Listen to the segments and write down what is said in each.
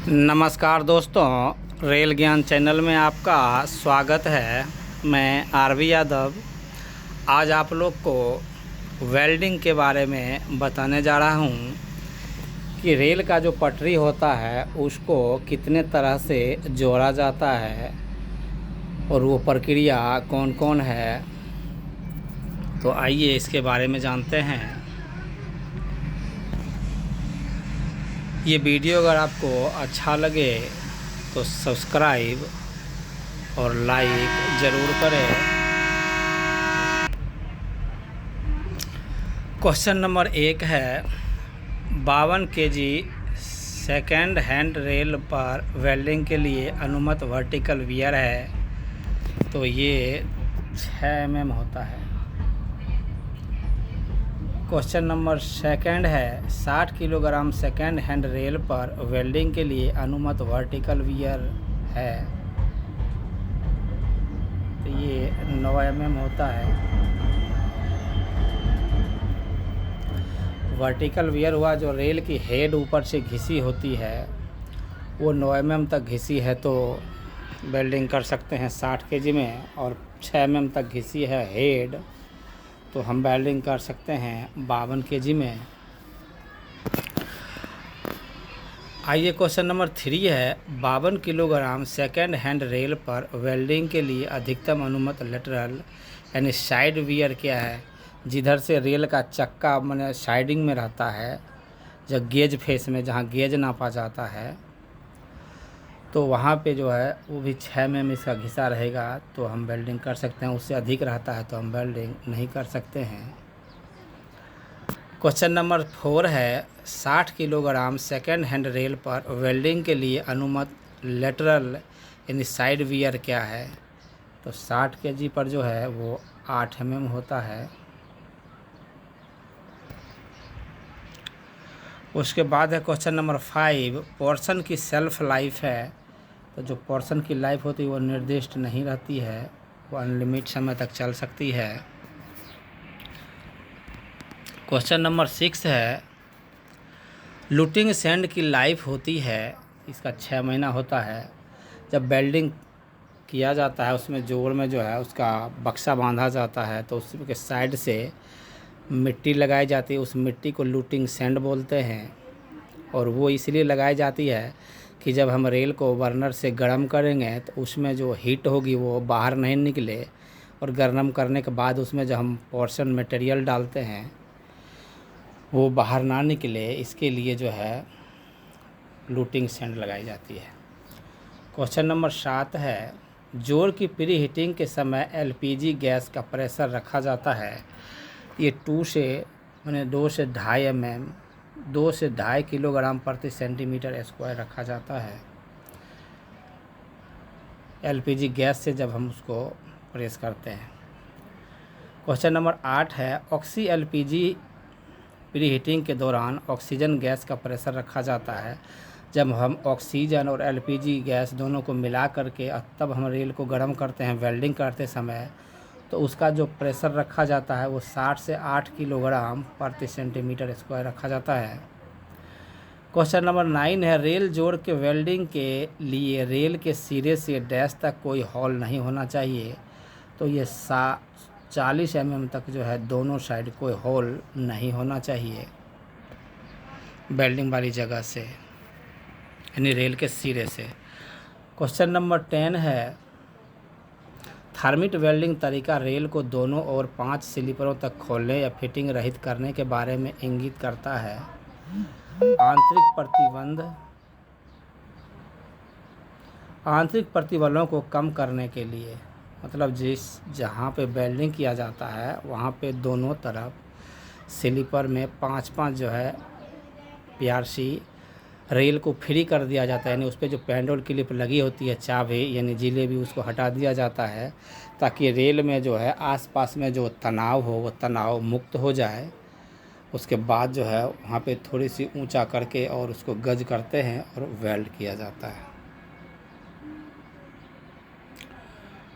नमस्कार दोस्तों, रेल ज्ञान चैनल में आपका स्वागत है। मैं आरवी यादव आज आप लोग को वेल्डिंग के बारे में बताने जा रहा हूँ कि रेल का जो पटरी होता है उसको कितने तरह से जोड़ा जाता है और वो प्रक्रिया कौन कौन है। तो आइए इसके बारे में जानते हैं। ये वीडियो अगर आपको अच्छा लगे तो सब्सक्राइब और लाइक ज़रूर करें। क्वेश्चन नंबर 1 है 52 केजी सेकेंड हैंड रेल पर वेल्डिंग के लिए अनुमत वर्टिकल वियर है। तो ये 6 mm होता है। क्वेश्चन नंबर 2 है 60 किलोग्राम सेकेंड हैंड रेल पर वेल्डिंग के लिए अनुमत वर्टिकल वियर है। तो ये 9 mm होता है। वर्टिकल वियर हुआ जो रेल की हेड ऊपर से घिसी होती है, वो 9 mm तक घिसी है तो वेल्डिंग कर सकते हैं 60 kg में, और 6 mm तक घिसी है हेड तो हम वेल्डिंग कर सकते हैं 52 kg में। आइए क्वेश्चन नंबर 3 है 52 किलोग्राम सेकेंड हैंड रेल पर वेल्डिंग के लिए अधिकतम अनुमत लेटरल यानी साइड वियर क्या है। जिधर से रेल का चक्का माने साइडिंग में रहता है, जब गेज फेस में जहाँ गेज नापा जाता है तो वहाँ पे जो है वो भी 6 mm इसका घिसा रहेगा तो हम वेल्डिंग कर सकते हैं। उससे अधिक रहता है तो हम वेल्डिंग नहीं कर सकते हैं। क्वेश्चन नंबर 4 है 60 किलोग्राम सेकेंड हैंड रेल पर वेल्डिंग के लिए अनुमत लेटरल यानी साइड वियर क्या है। तो 60 kg पर जो है वो 8 mm होता है। उसके बाद है क्वेश्चन नंबर 5 पोर्शन की सेल्फ लाइफ है। तो जो पोर्शन की लाइफ होती है वो निर्दिष्ट नहीं रहती है, वो अनलिमिटेड समय तक चल सकती है। क्वेश्चन नंबर 6 है लूटिंग सैंड की लाइफ होती है, इसका 6 महीना होता है। जब वेल्डिंग किया जाता है उसमें जोड़ में जो है उसका बक्सा बांधा जाता है तो उसके साइड से मिट्टी लगाई जाती है। उस मिट्टी को लूटिंग सैंड बोलते हैं, और वो इसलिए लगाई जाती है कि जब हम रेल को बर्नर से गर्म करेंगे तो उसमें जो हीट होगी वो बाहर नहीं निकले, और गर्म करने के बाद उसमें जो हम पोर्शन मटेरियल डालते हैं वो बाहर ना निकले, इसके लिए जो है लूटिंग सैंड लगाई जाती है। क्वेश्चन नंबर 7 है जोड़ की प्री हीटिंग के समय एलपीजी गैस का प्रेशर रखा जाता है। ये 2 से 2.5 mm 2 से 2.5 किलोग्राम प्रति सेंटीमीटर स्क्वायर रखा जाता है एलपीजी गैस से जब हम उसको प्रेस करते हैं। क्वेश्चन नंबर 8 है ऑक्सी एलपीजी प्री हीटिंग के दौरान ऑक्सीजन गैस का प्रेशर रखा जाता है। जब हम ऑक्सीजन और एलपीजी गैस दोनों को मिला करके तब हम रेल को गर्म करते हैं वेल्डिंग करते समय, तो उसका जो प्रेशर रखा जाता है वो 60 से 8 किलोग्राम प्रति सेंटीमीटर स्क्वायर रखा जाता है। क्वेश्चन नंबर 9 है रेल जोड़ के वेल्डिंग के लिए रेल के सिरे से डैश तक कोई हॉल नहीं होना चाहिए। तो ये 40 mm तक जो है दोनों साइड कोई हॉल नहीं होना चाहिए वेल्डिंग वाली जगह से, यानी रेल के सिरे से। क्वेश्चन नंबर 10 है थर्मिट वेल्डिंग तरीका रेल को दोनों ओर 5 स्लीपरों तक खोलने या फिटिंग रहित करने के बारे में इंगित करता है। आंतरिक प्रतिबलों को कम करने के लिए, मतलब जहाँ पे वेल्डिंग किया जाता है वहाँ पे दोनों तरफ स्लीपर में 5-5 जो है पीआरसी रेल को फ्री कर दिया जाता है, यानी उस पर जो पेंडोल क्लिप लगी होती है चाबी यानी जिलेबी उसको हटा दिया जाता है ताकि रेल में जो है आसपास में जो तनाव हो वो तनाव मुक्त हो जाए। उसके बाद जो है वहाँ पे थोड़ी सी ऊंचा करके और उसको गज करते हैं और वेल्ड किया जाता है।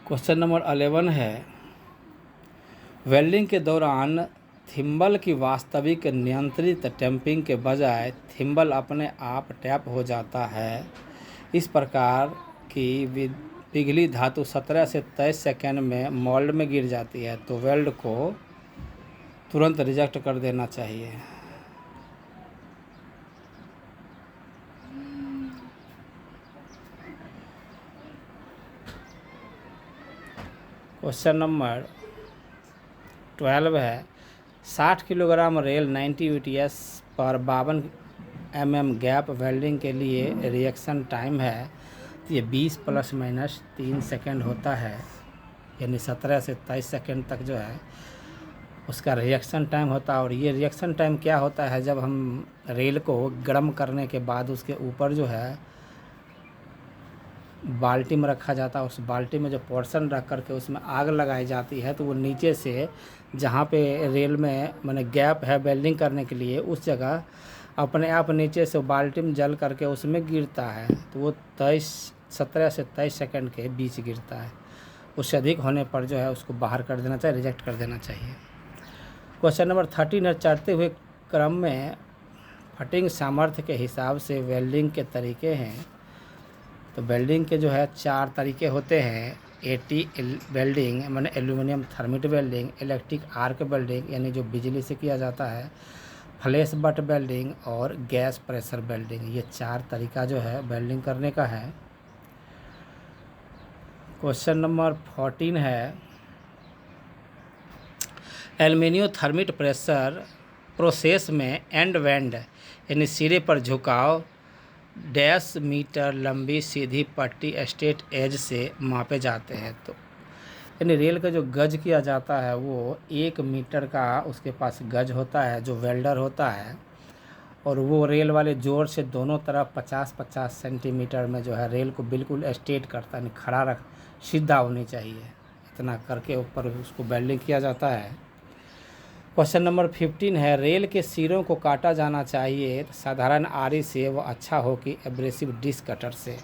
क्वेश्चन नंबर 11 है वेल्डिंग के दौरान थिम्बल की वास्तविक नियंत्रित टैपिंग के बजाय थिम्बल अपने आप टैप हो जाता है। इस प्रकार की पिघली धातु 17 से 23 सेकंड में मोल्ड में गिर जाती है, तो वेल्ड को तुरंत रिजेक्ट कर देना चाहिए। क्वेश्चन नंबर 12 है 60 किलोग्राम रेल 90 यूटीएस पर 52 mm गैप वेल्डिंग के लिए रिएक्शन टाइम है, तो ये 20 ± 3 सेकेंड होता है, यानी 17 से 23 सेकेंड तक जो है उसका रिएक्शन टाइम होता है। और ये रिएक्शन टाइम क्या होता है, जब हम रेल को गर्म करने के बाद उसके ऊपर जो है बाल्टी में रखा जाता है, उस बाल्टी में जो पोर्शन रख करके उसमें आग लगाई जाती है, तो वो नीचे से जहाँ पे रेल में माने गैप है वेल्डिंग करने के लिए, उस जगह अपने आप नीचे से बाल्टी में जल करके उसमें गिरता है, तो वो 17 से 23 सेकंड के बीच गिरता है। उससे अधिक होने पर जो है उसको बाहर कर देना चाहिए, रिजेक्ट कर देना चाहिए। क्वेश्चन नंबर 13 है चढ़ते हुए क्रम में फटिंग सामर्थ्य के हिसाब से वेल्डिंग के तरीके हैं। तो वेल्डिंग के जो है 4 तरीके होते हैं। एटी वेल्डिंग माने aluminium thermit welding, electric arc welding यानी जो बिजली से किया जाता है, फ्लैश बट वेल्डिंग और गैस प्रेशर वेल्डिंग। ये 4 तरीका जो है वेल्डिंग करने का है। क्वेश्चन नंबर 14 है एल्यूमिनियम थर्मिट प्रेशर प्रोसेस में एंड वेंड यानी सिरे पर झुकाव डैश मीटर लंबी सीधी पट्टी स्ट्रेट एज से मापे जाते हैं। तो यानी रेल का जो गज किया जाता है वो 1 मीटर का उसके पास गज होता है जो वेल्डर होता है, और वो रेल वाले जोर से दोनों तरफ 50-50 सेंटीमीटर में जो है रेल को बिल्कुल स्ट्रेट करता है, खड़ा रख सीधा होनी चाहिए, इतना करके ऊपर उसको वेल्डिंग किया जाता है। क्वेश्चन नंबर 15 है रेल के सिरों को काटा जाना चाहिए साधारण आरी से व अच्छा हो कि एब्रेसिव डिस्क कटर से।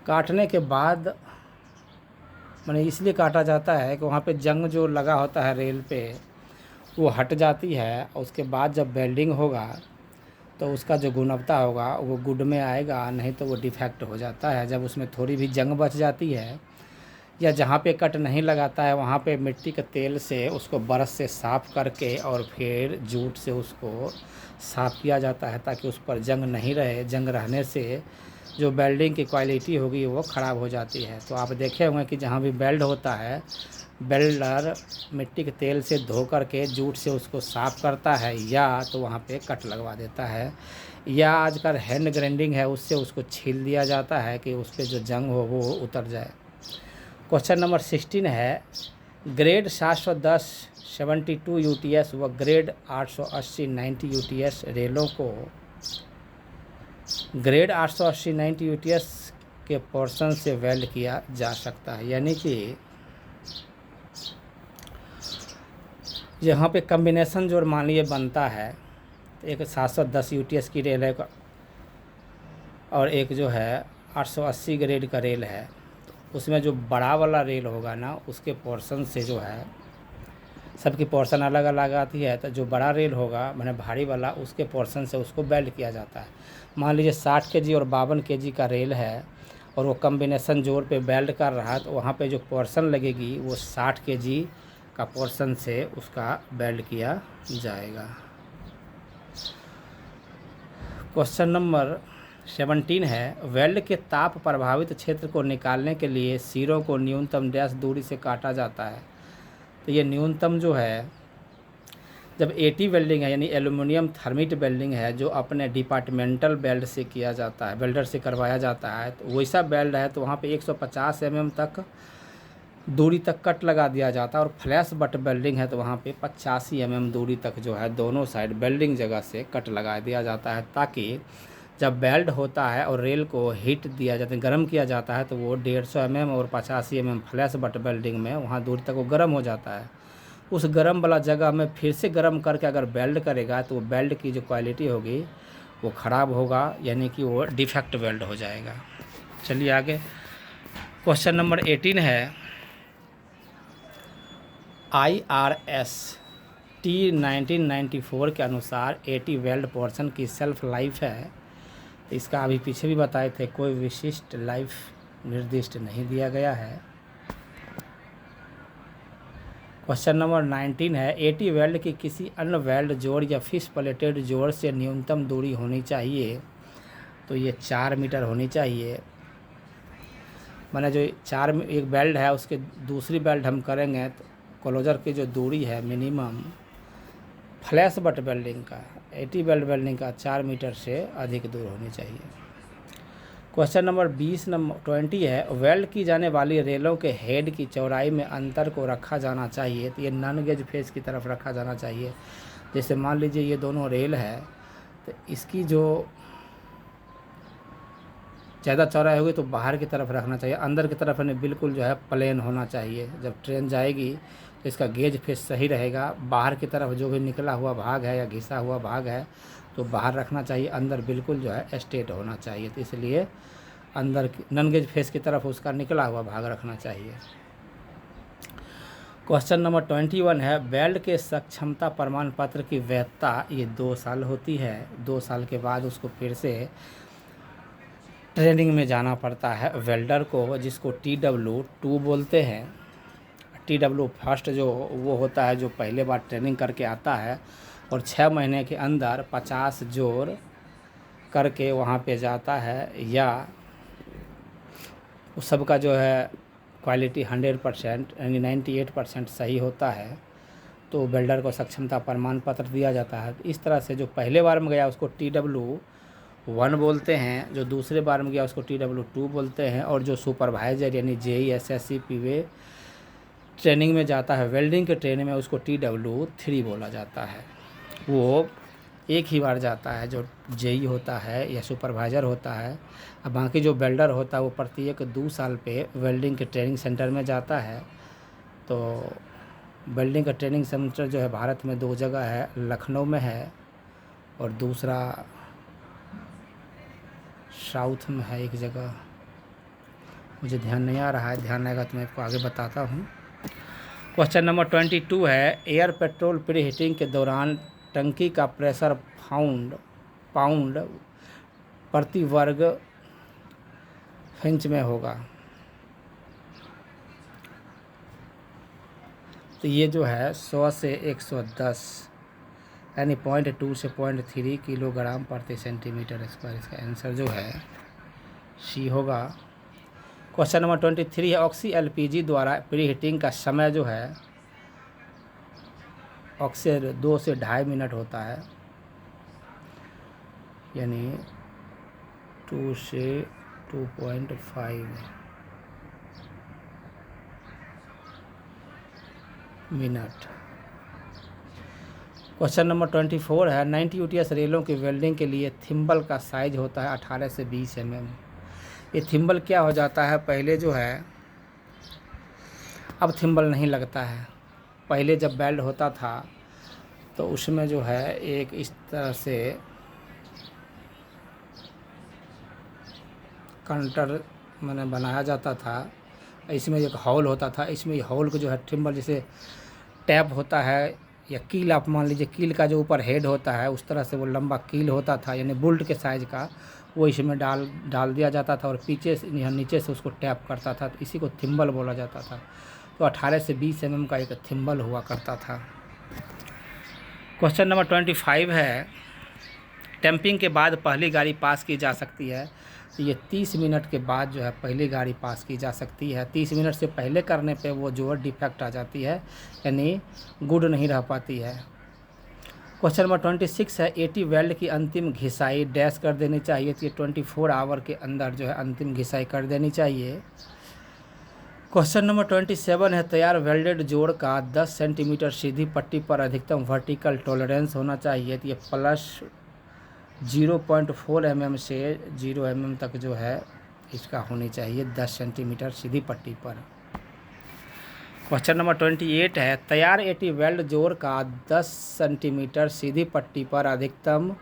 काटने के बाद मैंने इसलिए काटा जाता है कि वहाँ पे जंग जो लगा होता है रेल पे वो हट जाती है, और उसके बाद जब वेल्डिंग होगा तो उसका जो गुणवत्ता होगा वो गुड में आएगा, नहीं तो वो डिफेक्ट हो जाता है। जब उसमें थोड़ी भी जंग बच जाती है या जहाँ पे कट नहीं लगाता है वहाँ पे मिट्टी के तेल से उसको ब्रश से साफ़ करके और फिर जूट से उसको साफ़ किया जाता है ताकि उस पर जंग नहीं रहे। जंग रहने से जो वेल्डिंग की क्वालिटी होगी वो ख़राब हो जाती है। तो आप देखे होंगे कि जहाँ भी वेल्ड होता है वेल्डर मिट्टी के तेल से धो करके जूट से उसको साफ़ करता है, या तो वहाँ पे कट लगवा देता है, या आजकल हैंड ग्राइंडिंग है उससे उसको छील दिया जाता है कि उस पर जो जंग हो वो उतर जाए। क्वेश्चन नंबर 16 है ग्रेड 710 72 यूटीएस व ग्रेड 880 90 यूटीएस रेलों को ग्रेड 880 90 यूटीएस के पोर्शन से वेल्ड किया जा सकता है। यानी कि यहाँ पे कम्बिनेशन जो मान लीजिए बनता है, एक 710 यूटीएस की रेल है और एक जो है 880 ग्रेड का रेल है, उसमें जो बड़ा वाला रेल होगा ना उसके पोर्शन से जो है सबकी पोर्शन अलग अलग आती है, तो जो बड़ा रेल होगा मैंने भारी वाला उसके पोर्शन से उसको वेल्ड किया जाता है। मान लीजिए 60 केजी और 52 केजी का रेल है और वो कम्बिनेशन जोर पे वेल्ड कर रहा है, तो वहाँ पे जो पोर्शन लगेगी वो 60 केजी का पोर्शन से उसका वेल्ड किया जाएगा। क्वेश्चन नंबर 17 है वेल्ड के ताप प्रभावित क्षेत्र को निकालने के लिए सिरों को न्यूनतम डैश दूरी से काटा जाता है। तो ये न्यूनतम जो है जब एटी वेल्डिंग है यानी एल्यूमिनियम थर्मिट वेल्डिंग है जो अपने डिपार्टमेंटल वेल्ड से किया जाता है, वेल्डर से करवाया जाता है, तो वैसा वेल्ड है तो वहाँ पे 150 mm तक दूरी तक कट लगा दिया जाता है। और फ्लैश बट वेल्डिंग है तो वहाँ पे 85 mm दूरी तक जो है दोनों साइड वेल्डिंग जगह से कट लगा दिया जाता है, ताकि जब वेल्ड होता है और रेल को हीट दिया जाता है गर्म किया जाता है तो वो 150 mm और 85 mm फ्लैश बट वेल्डिंग में वहाँ दूर तक वो गर्म हो जाता है। उस गर्म वाला जगह में फिर से गर्म करके अगर वेल्ड करेगा तो वो वेल्ड की जो क्वालिटी होगी वो ख़राब होगा, यानी कि वो डिफेक्ट वेल्ड हो जाएगा। चलिए आगे क्वेश्चन नंबर 18 है IRS टी 1994 के अनुसार 80 वेल्ड पोर्शन की सेल्फ लाइफ है। इसका अभी पीछे भी बताए थे, कोई विशिष्ट लाइफ निर्दिष्ट नहीं दिया गया है। क्वेश्चन नंबर 19 है 80 वेल्ड की किसी अन्य वेल्ड जोड़ या फिश प्लेटेड जोड़ से न्यूनतम दूरी होनी चाहिए। तो ये 4 मीटर होनी चाहिए। माने जो एक वेल्ड है उसके दूसरी वेल्ड हम करेंगे तो क्लोजर की जो दूरी है मिनिमम फ्लैश बट वेल्डिंग का 80 वेल्ड वेल्डिंग का 4 मीटर से अधिक दूर होनी चाहिए। क्वेश्चन नंबर 20 है वेल्ड की जाने वाली रेलों के हेड की चौड़ाई में अंतर को रखा जाना चाहिए। तो ये नॉन गेज फेस की तरफ रखा जाना चाहिए। जैसे मान लीजिए ये दोनों रेल है तो इसकी जो ज़्यादा चौड़ाई होगी तो बाहर की तरफ रखना चाहिए, अंदर की तरफ नहीं, बिल्कुल जो है प्लेन होना चाहिए। जब ट्रेन जाएगी तो इसका गेज फेस सही रहेगा। बाहर की तरफ जो भी निकला हुआ भाग है या घिसा हुआ भाग है तो बाहर रखना चाहिए, अंदर बिल्कुल जो है स्ट्रेट होना चाहिए। तो इसलिए अंदर नॉन गेज फेस की तरफ उसका निकला हुआ भाग रखना चाहिए। क्वेश्चन नंबर 21 है वेल्ड के सक्षमता प्रमाण पत्र की वैधता ये 2 साल होती है। 2 साल के बाद उसको फिर से ट्रेनिंग में जाना पड़ता है वेल्डर को, जिसको TW2 बोलते हैं। TW फर्स्ट जो वो होता है जो पहले बार ट्रेनिंग करके आता है और 6 महीने के अंदर 50 जोड़ करके वहाँ पे जाता है, या उस सब का जो है क्वालिटी 100% यानी 98% सही होता है तो वेल्डर को सक्षमता प्रमाण पत्र दिया जाता है। इस तरह से जो पहले बार में गया उसको TW1 बोलते हैं, जो दूसरे बार में गया उसको TW2 बोलते हैं, और जो सुपरवाइजर यानी JEE SSC PV ट्रेनिंग में जाता है वेल्डिंग के ट्रेनिंग में उसको TW3 बोला जाता है। वो एक ही बार जाता है जो JEE होता है या सुपरवाइज़र होता है। अब बाकी जो वेल्डर होता है वो प्रत्येक 2 साल पे वेल्डिंग के ट्रेनिंग सेंटर में जाता है। तो वेल्डिंग का ट्रेनिंग सेंटर जो है भारत में 2 जगह है, लखनऊ में है और दूसरा साउथ में है एक जगह, मुझे ध्यान नहीं आ रहा है, ध्यान आएगा तो मैं आपको आगे बताता हूँ। क्वेश्चन नंबर 22 है एयर पेट्रोल प्री हीटिंग के दौरान टंकी का प्रेशर पाउंड प्रति वर्ग इंच में होगा। तो ये जो है 100 से 110 यानी 0.2 से 0.3 किलोग्राम प्रति सेंटीमीटर स्क्वायर। इसका आंसर जो है सी होगा। क्वेश्चन नंबर 23 है ऑक्सी LPG द्वारा प्री हीटिंग का समय जो है अक्सर 2 से 2.5 मिनट होता है, यानी 2 से 2.5 मिनट। क्वेश्चन नंबर 24 है 90 UTS रेलों की वेल्डिंग के लिए थिम्बल का साइज होता है 18 से 20 mm। ये थिम्बल क्या हो जाता है, पहले जो है अब थिम्बल नहीं लगता है, पहले जब वेल्ड होता था तो उसमें जो है एक इस तरह से काउंटर मैंने बनाया जाता था, इसमें एक हॉल होता था, इसमें हॉल को जो है थिम्बल जैसे टैप होता है या कील, आप मान लीजिए कील का जो ऊपर हेड होता है उस तरह से वो लंबा कील होता था यानी बुल्ट के साइज़ का, वो इसमें डाल दिया जाता था और पीछे से यहाँ नीचे से उसको टैप करता था, तो इसी को थिम्बल बोला जाता था। तो 18 से 20 mm का एक थिम्बल हुआ करता था। क्वेश्चन नंबर 25 है टैंपिंग के बाद पहली गाड़ी पास की जा सकती है। तो ये 30 मिनट के बाद जो है पहली गाड़ी पास की जा सकती है। 30 मिनट से पहले करने पे वो जो है डिफेक्ट आ जाती है, यानी गुड नहीं रह पाती है। क्वेश्चन नंबर 26 है 80 वेल्ड की अंतिम घिसाई डैश कर देनी चाहिए। तो ये 24 आवर के अंदर जो है अंतिम घिसाई कर देनी चाहिए। क्वेश्चन नंबर 27 है तैयार वेल्डेड जोड़ का 10 सेंटीमीटर सीधी पट्टी पर अधिकतम वर्टिकल टॉलरेंस होना चाहिए। तो ये प्लस 0.4 mm से 0 mm तक जो है इसका होनी चाहिए 10 सेंटीमीटर सीधी पट्टी पर। क्वेश्चन नंबर 28 है तैयार 80 वेल्ड जोड़ का 10 सेंटीमीटर सीधी पट्टी पर अधिकतम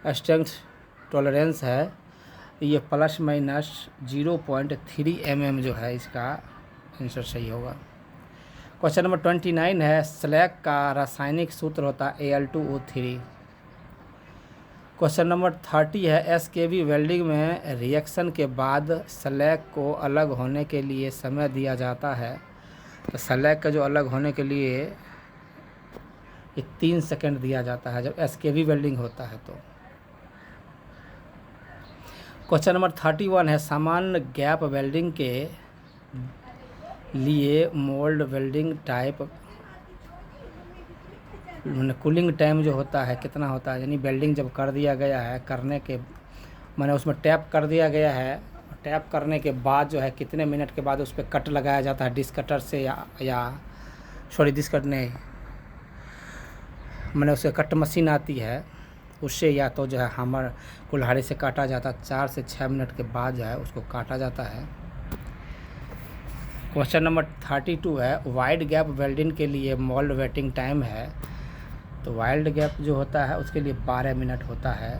स्ट्रेंथ टॉलरेंस है। ये प्लस माइनस 0.3 mm जो है इसका आंसर सही होगा। क्वेश्चन नंबर 29 है, स्लैग का रासायनिक सूत्र होता है Al2O3। क्वेश्चन नंबर 30 है, एसकेवी वेल्डिंग में रिएक्शन के बाद स्लैग को अलग होने के लिए समय दिया जाता है। तो स्लैग का जो अलग होने के लिए ये 3 सेकंड दिया जाता है जब एसकेवी वेल्डिंग होता है। तो क्वेश्चन नंबर 31 है, सामान्य गैप वेल्डिंग के लिए mould welding type cooling time जो होता है कितना होता है, यानी वेल्डिंग जब कर दिया गया है, करने के माने उसमें टैप कर दिया गया है, टैप करने के बाद जो है कितने मिनट के बाद उस पर कट लगाया जाता है डिस्क कटर से या सॉरी डिस्क कट नहीं, मैंने उसके कट मशीन आती है उससे, या तो जो है हमर कुल्हाड़ी से काटा जाता है। 4 से 6 मिनट के बाद जो है उसको काटा जाता है। क्वेश्चन नंबर 32 है, वाइड गैप वेल्डिंग के लिए मोल्ड वेटिंग टाइम है। तो वाइड गैप जो होता है उसके लिए 12 मिनट होता है।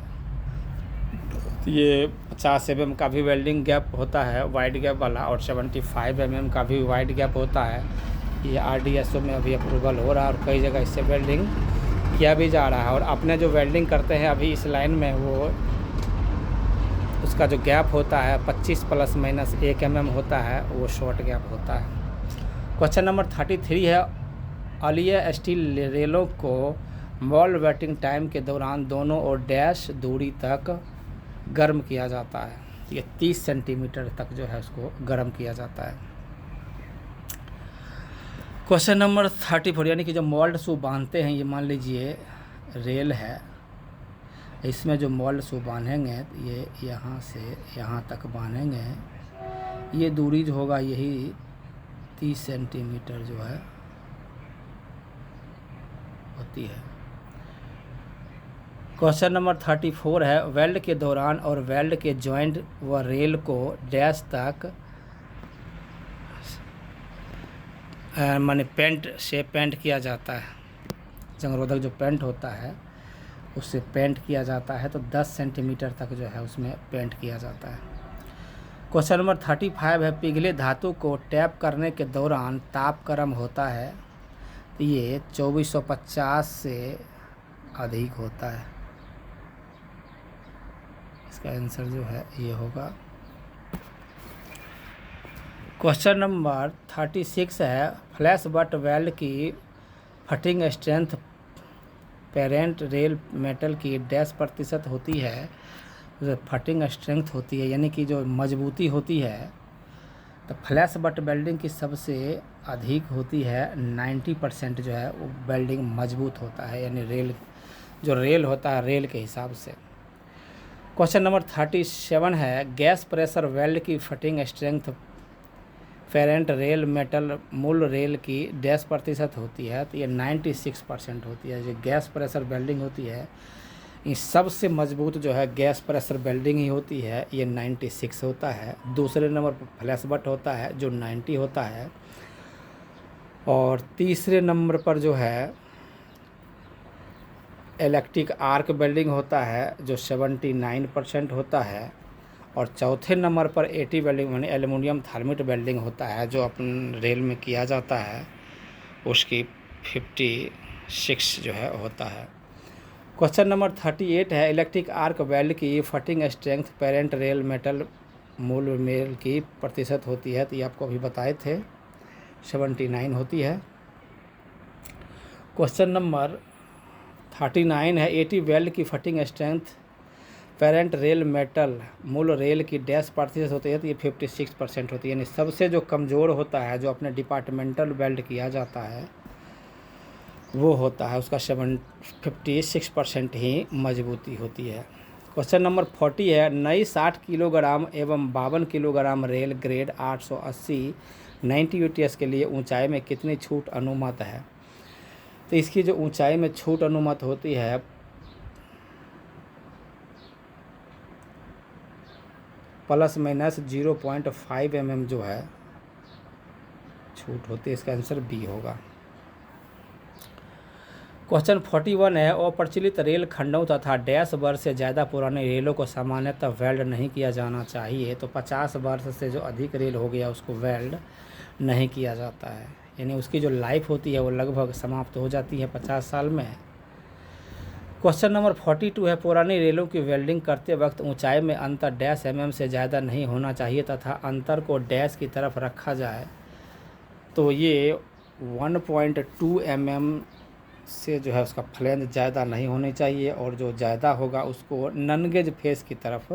तो ये 50 mm का भी वेल्डिंग गैप होता है वाइड गैप वाला, और 75 mm का भी वाइड गैप होता है। ये RDSO में अभी अप्रूवल हो रहा है और कई जगह इससे वेल्डिंग किया भी जा रहा है। और अपने जो वेल्डिंग करते हैं अभी इस लाइन में, वो उसका जो गैप होता है 25 ± 1 mm होता है, वो शॉर्ट गैप होता है। क्वेश्चन नंबर 33 है, अलीय स्टील रेलों को मोल्ड वेटिंग टाइम के दौरान दोनों और डैश दूरी तक गर्म किया जाता है। ये 30 सेंटीमीटर तक जो है उसको गर्म किया जाता है। क्वेश्चन नंबर 34, यानी कि जो मोल्ड शू बांधते हैं, ये मान लीजिए रेल है, इसमें जो मोल्ड शू बांधेंगे ये यहाँ से यहाँ तक बांधेंगे, ये दूरी जो होगा यही 30 सेंटीमीटर जो है होती है। क्वेश्चन नंबर 34 है, वेल्ड के दौरान और वेल्ड के जॉइंट व रेल को डैश तक माने पेंट से पेंट किया जाता है। जंगरोधक जो पेंट होता है उससे पेंट किया जाता है। तो 10 सेंटीमीटर तक जो है उसमें पेंट किया जाता है। क्वेश्चन नंबर 35 है, पिघले धातु को टैप करने के दौरान ताप गर्म होता है। तो ये 2450 से अधिक होता है। इसका आंसर जो है ये होगा। क्वेश्चन नंबर 36 है, फ्लैश बट वेल्ड की फटिंग स्ट्रेंथ पेरेंट रेल मेटल की डैश % होती है। जो फटिंग स्ट्रेंथ होती है यानी कि जो मजबूती होती है, तो फ्लैश बट वेल्डिंग की सबसे अधिक होती है 90% जो है वो वेल्डिंग मजबूत होता है, यानी रेल जो रेल होता है रेल के हिसाब से। क्वेश्चन नंबर 37 है, गैस प्रेशर वेल्ड की फटिंग स्ट्रेंथ पेरेंट रेल मेटल मूल रेल की डैश % होती है। तो ये 96% होती है। जो गैस प्रेशर वेल्डिंग होती है, ये सबसे मजबूत जो है गैस प्रेशर वेल्डिंग ही होती है, ये 96 होता है। दूसरे नंबर पर फ्लैश बट होता है जो 90 होता है, और तीसरे नंबर पर जो है इलेक्ट्रिक आर्क वेल्डिंग होता है जो 79% होता है, और चौथे नंबर पर एटी वेल्डिंग यानी एल्युमिनियम थर्मिट वेल्डिंग होता है जो अपन रेल में किया जाता है, उसकी 56 जो है होता है। क्वेश्चन नंबर 38 है, इलेक्ट्रिक आर्क वेल्ड की फटिंग स्ट्रेंथ पेरेंट रेल मेटल मूल मेल की % होती है। तो ये आपको अभी बताए थे 79 होती है। क्वेश्चन नंबर 39 है, 80 वेल्ड की फटिंग स्ट्रेंथ पेरेंट रेल मेटल मूल रेल की डैश % होती है। तो ये 56% होती है, यानी सबसे जो कमज़ोर होता है जो अपने डिपार्टमेंटल वेल्ड किया जाता है वो होता है उसका 56% ही मजबूती होती है। क्वेश्चन नंबर 40 है, नई 60 किलोग्राम एवं 52 किलोग्राम रेल ग्रेड 880 90 UTS के लिए ऊंचाई में कितनी छूट अनुमत है। तो इसकी जो ऊंचाई में छूट अनुमत होती है ±0.5 mm जो है छूट होती है। इसका आंसर बी होगा। क्वेश्चन 41 है, अप्रचलित रेल खंडों तथा डैश वर्ष से ज़्यादा पुराने रेलों को सामान्यतः वेल्ड नहीं किया जाना चाहिए। तो 50 वर्ष से जो अधिक रेल हो गया उसको वेल्ड नहीं किया जाता है। यानी उसकी जो लाइफ होती है वो लगभग समाप्त हो जाती है 50 साल में। क्वेश्चन नंबर 42 है, पुरानी रेलों की वेल्डिंग करते वक्त ऊंचाई में अंतर डैश mm से ज़्यादा नहीं होना चाहिए तथा अंतर को डैश की तरफ रखा जाए। तो ये 1.2 mm से जो है उसका फ्लेंज ज़्यादा नहीं होनी चाहिए और जो ज़्यादा होगा उसको नन गेज फेस की तरफ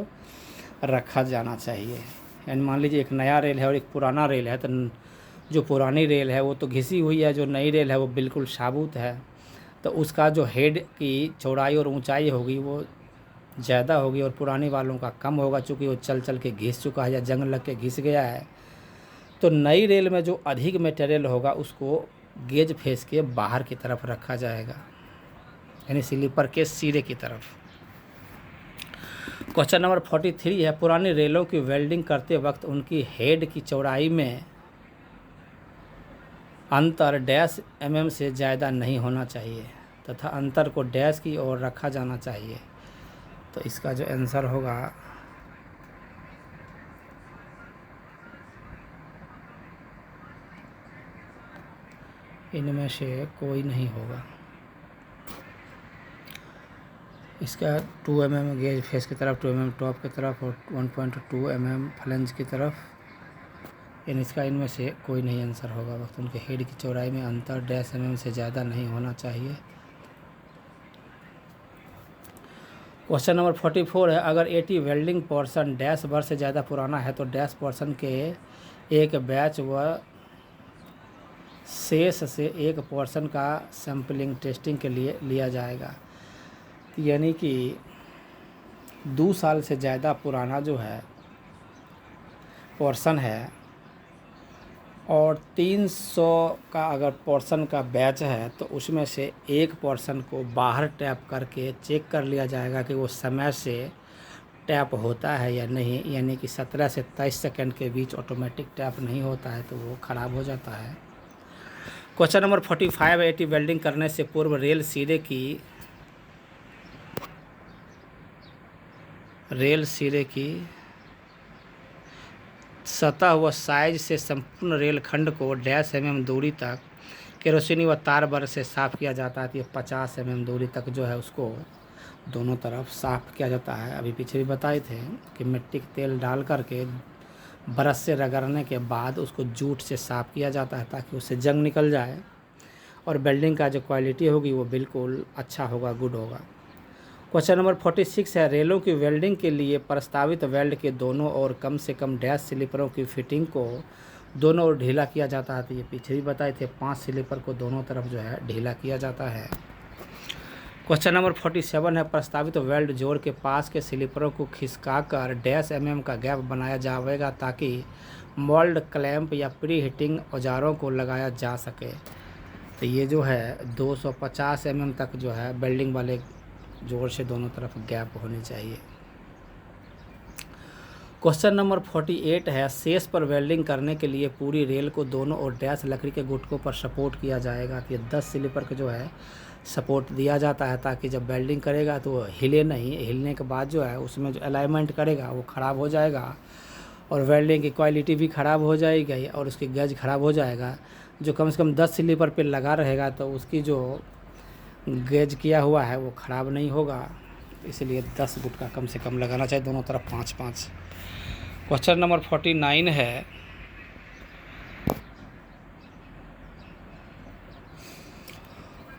रखा जाना चाहिए। यानी मान लीजिए एक नया रेल है और एक पुराना रेल है, तो जो पुरानी रेल है वो तो घिसी हुई है, जो नई रेल है वो बिल्कुल साबुत है, तो उसका जो हेड की चौड़ाई और ऊंचाई होगी वो ज़्यादा होगी और पुरानी वालों का कम होगा, चूँकि वो चल चल के घिस चुका है या जंग लग के घिस गया है। तो नई रेल में जो अधिक मटेरियल होगा उसको गेज फेस के बाहर की तरफ रखा जाएगा, यानी स्लीपर के सिरे की तरफ। क्वेश्चन नंबर 43 है, पुरानी रेलों की वेल्डिंग करते वक्त उनकी हेड की चौड़ाई में अंतर डैश mm से ज़्यादा नहीं होना चाहिए तथा अंतर को डैश की ओर रखा जाना चाहिए। तो इसका जो आंसर होगा इनमें से कोई नहीं होगा। इसका 2 mm गेज फेस की तरफ, 2 mm टॉप की तरफ और 1.2 mm फ्लेंज की तरफ, यानी इसका इनमें से कोई नहीं आंसर होगा। वक्त उनके हेड की चौड़ाई में अंतर डैश mm से ज़्यादा नहीं होना चाहिए। क्वेश्चन नंबर 44 है, अगर 80 वेल्डिंग पोर्शन डैश भर से ज़्यादा पुराना है तो डैश पोर्शन के एक बैच व शेष से एक पोर्शन का सैम्पलिंग टेस्टिंग के लिए लिया जाएगा। यानी कि 2 साल से ज़्यादा पुराना जो है पोर्शन है और 300 का अगर पोर्शन का बैच है तो उसमें से एक पोर्शन को बाहर टैप करके चेक कर लिया जाएगा कि वो समय से टैप होता है या नहीं, यानी कि 17 से 23 सेकंड के बीच ऑटोमेटिक टैप नहीं होता है तो वो ख़राब हो जाता है। क्वेश्चन नंबर 45, 80 वेल्डिंग करने से पूर्व रेल सिरे की सतह व साइज से संपूर्ण रेलखंड को डैश mm दूरी तक केरोसिनी व तार बर से साफ़ किया जाता है। तो ये 50 mm दूरी तक जो है उसको दोनों तरफ साफ़ किया जाता है। अभी पीछे भी बताए थे कि मिट्टी का तेल डाल करके ब्रश से रगड़ने के बाद उसको जूट से साफ़ किया जाता है ताकि उससे जंग निकल जाए और वेल्डिंग का जो क्वालिटी होगी वो बिल्कुल अच्छा होगा, गुड होगा। क्वेश्चन नंबर 46 है, रेलों की वेल्डिंग के लिए प्रस्तावित वेल्ड के दोनों ओर कम से कम डैश स्लीपरों की फिटिंग को दोनों ओर ढीला किया जाता है। तो ये पीछे भी बताए थे 5 स्लीपर को दोनों तरफ जो है ढीला किया जाता है। क्वेश्चन नंबर 47 है, प्रस्तावित वेल्ड जोड़ के पास के स्लीपरों को खिसकाकर डैश mm का गैप बनाया जाएगा ताकि मोल्ड क्लैंप या प्री हीटिंग औजारों को लगाया जा सके। तो ये जो है 250 mm तक जो है वेल्डिंग वाले जोड़ से दोनों तरफ गैप होनी चाहिए। क्वेश्चन नंबर 48 है, शेष पर वेल्डिंग करने के लिए पूरी रेल को दोनों ओर डैश लकड़ी के गुटकों पर सपोर्ट किया जाएगा। ये 10 स्लीपर का जो है सपोर्ट दिया जाता है ताकि जब वेल्डिंग करेगा तो हिले नहीं, हिलने के बाद जो है उसमें जो अलाइनमेंट करेगा वो ख़राब हो जाएगा और वेल्डिंग की क्वालिटी भी ख़राब हो जाएगी और उसकी गेज ख़राब हो जाएगा। जो कम से कम 10 स्लीपर पे लगा रहेगा तो उसकी जो गेज किया हुआ है वो ख़राब नहीं होगा, इसलिए 10 गुटका कम से कम लगाना चाहिए, दोनों तरफ 5-5। क्वेश्चन नंबर 49 है,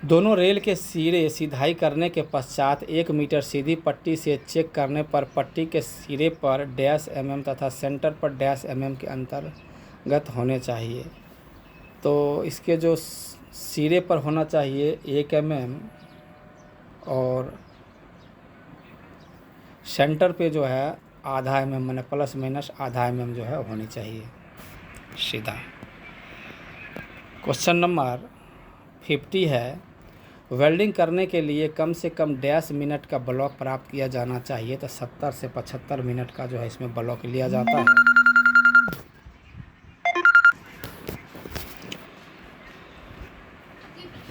दोनों रेल के सिरे सिधाई करने के पश्चात 1 मीटर सीधी पट्टी से चेक करने पर पट्टी के सिरे पर डैश mm तथा सेंटर पर डैश mm के अंतर्गत होने चाहिए। तो इसके जो सिरे पर होना चाहिए 1 mm और सेंटर पे जो है आधा mm, मैंने प्लस माइनस आधा mm जो है होनी चाहिए सीधा। क्वेश्चन नंबर 50 है, वेल्डिंग करने के लिए कम से कम डैश मिनट का ब्लॉक प्राप्त किया जाना चाहिए। तो 70 से 75 मिनट का जो है इसमें ब्लॉक लिया जाता है।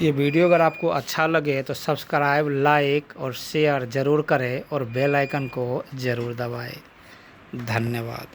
ये वीडियो अगर आपको अच्छा लगे तो सब्सक्राइब, लाइक और शेयर ज़रूर करें और बेल आइकन को ज़रूर दबाएं। धन्यवाद।